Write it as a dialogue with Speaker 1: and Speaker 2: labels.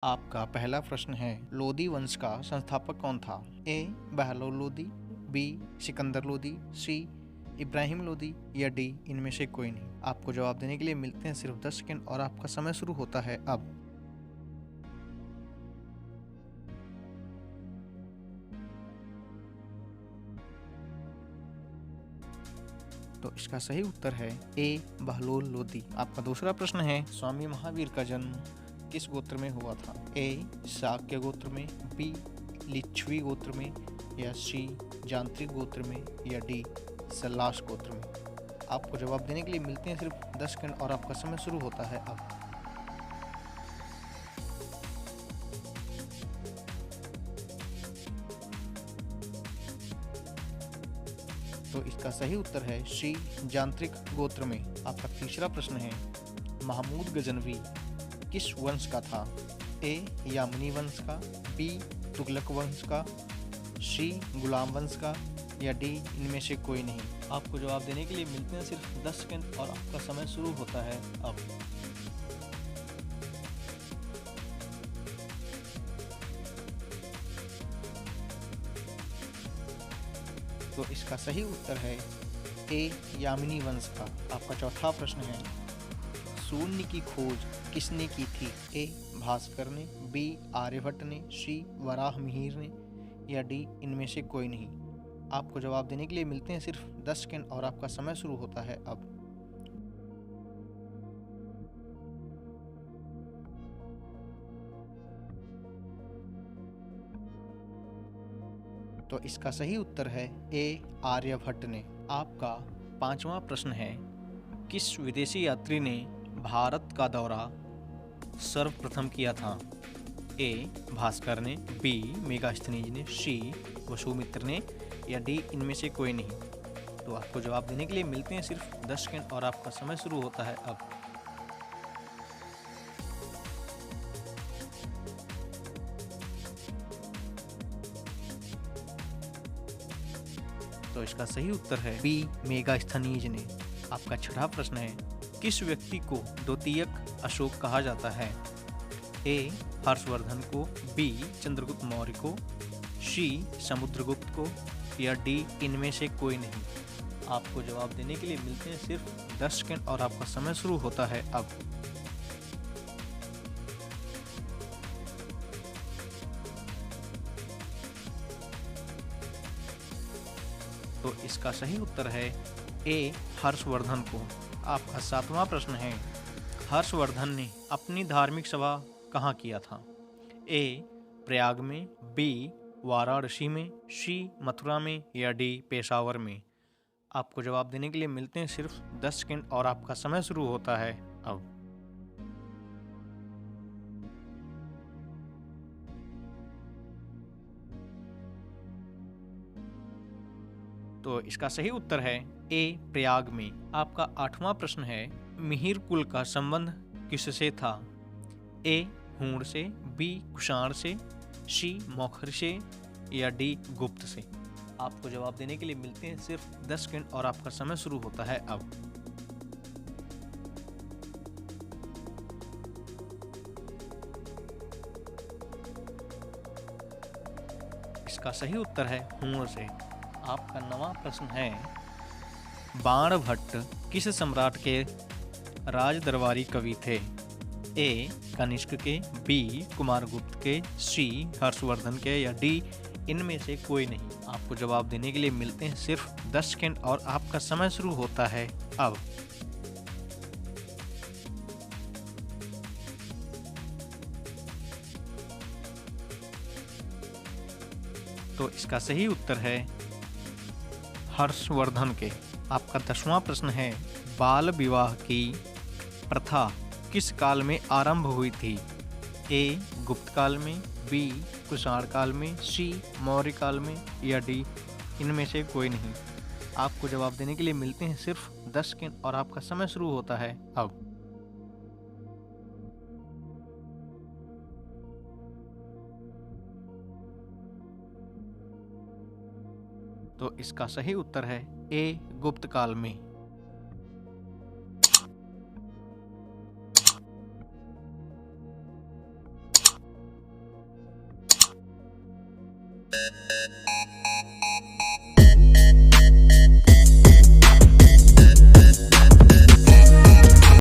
Speaker 1: आपका पहला प्रश्न है, लोदी वंश का संस्थापक कौन था? ए बहलोल लोदी, बी सिकंदर लोदी, सी इब्राहिम लोदी या डी इनमें से कोई नहीं। आपको जवाब देने के लिए मिलते हैं सिर्फ 10 सेकंड और आपका समय शुरू होता है अब। तो इसका सही उत्तर है ए बहलोल लोदी। आपका दूसरा प्रश्न है, स्वामी महावीर का जन्म किस गोत्र में हुआ था? ए शाक्य गोत्र में, बी लिच्छवी गोत्र में या सी जांत्रिक गोत्र में या डी सल्लास गोत्र में। आपको जवाब देने के लिए मिलते हैं सिर्फ 10 सेकंड और आपका समय शुरू होता है अब। तो इसका सही उत्तर है सी जांत्रिक गोत्र में। आपका तीसरा प्रश्न है, महमूद गजनवी किस वंश का था? ए यामनी वंश का, बी तुगलक वंश का, सी गुलाम वंश का या डी इनमें से कोई नहीं। आपको जवाब देने के लिए मिलते हैं सिर्फ 10 सेकंड और आपका समय शुरू होता है अब। तो इसका सही उत्तर है ए यामिनी वंश का। आपका चौथा प्रश्न है, शून्य की खोज किसने की थी? ए भास्कर ने, बी आर्यभट्ट ने, सी वराह मिहिर ने या डी इनमें से कोई नहीं। आपको जवाब देने के लिए मिलते हैं सिर्फ 10 सेकंड और आपका समय शुरू होता है अब। तो इसका सही उत्तर है ए आर्यभट्ट ने। आपका पांचवा प्रश्न है, किस विदेशी यात्री ने भारत का दौरा सर्वप्रथम किया था? ए भास्कर ने, बी मेगास्थनीज ने, सी वसुमित्र ने या डी इनमें से कोई नहीं। तो आपको जवाब देने के लिए मिलते हैं सिर्फ 10 सेकंड और आपका समय शुरू होता है अब। तो इसका सही उत्तर है बी मेगास्थनीज ने। आपका छठा प्रश्न है, किस व्यक्ति को द्वितीयक अशोक कहा जाता है? ए हर्षवर्धन को, बी चंद्रगुप्त मौर्य को, सी समुद्रगुप्त को या डी इनमें से कोई नहीं। आपको जवाब देने के लिए मिलते हैं सिर्फ 10 सेकंड और आपका समय शुरू होता है अब। तो इसका सही उत्तर है ए हर्षवर्धन को। आपका सातवां प्रश्न है, हर्षवर्धन ने अपनी धार्मिक सभा कहाँ किया था? ए प्रयाग में, बी वाराणसी में, सी मथुरा में या डी पेशावर में। आपको जवाब देने के लिए मिलते हैं सिर्फ 10 सेकंड और आपका समय शुरू होता है अब। तो इसका सही उत्तर है ए प्रयाग में। आपका आठवां प्रश्न है, मिहिर कुल का संबंध किससे था? ए हूण से, बी कुषाण से, सी मौखर से या डी गुप्त से। आपको जवाब देने के लिए मिलते हैं सिर्फ 10 सेकंड और आपका समय शुरू होता है अब। इसका सही उत्तर है हूण से। आपका नवां प्रश्न है, बाणभट्ट किस सम्राट के राज दरबारी कवि थे? ए कनिष्क के, बी कुमारगुप्त के, सी हर्षवर्धन के या डी इनमें से कोई नहीं। आपको जवाब देने के लिए मिलते हैं सिर्फ 10 सेकंड और आपका समय शुरू होता है अब। तो इसका सही उत्तर है हर्षवर्धन के। आपका 10वां प्रश्न है, बाल विवाह की प्रथा किस काल में आरंभ हुई थी? ए गुप्त काल में, बी कुषाण काल में, सी मौर्य काल में या डी इनमें से कोई नहीं। आपको जवाब देने के लिए मिलते हैं सिर्फ 10 सेकंड और आपका समय शुरू होता है अब। तो इसका सही उत्तर है ए गुप्त काल में।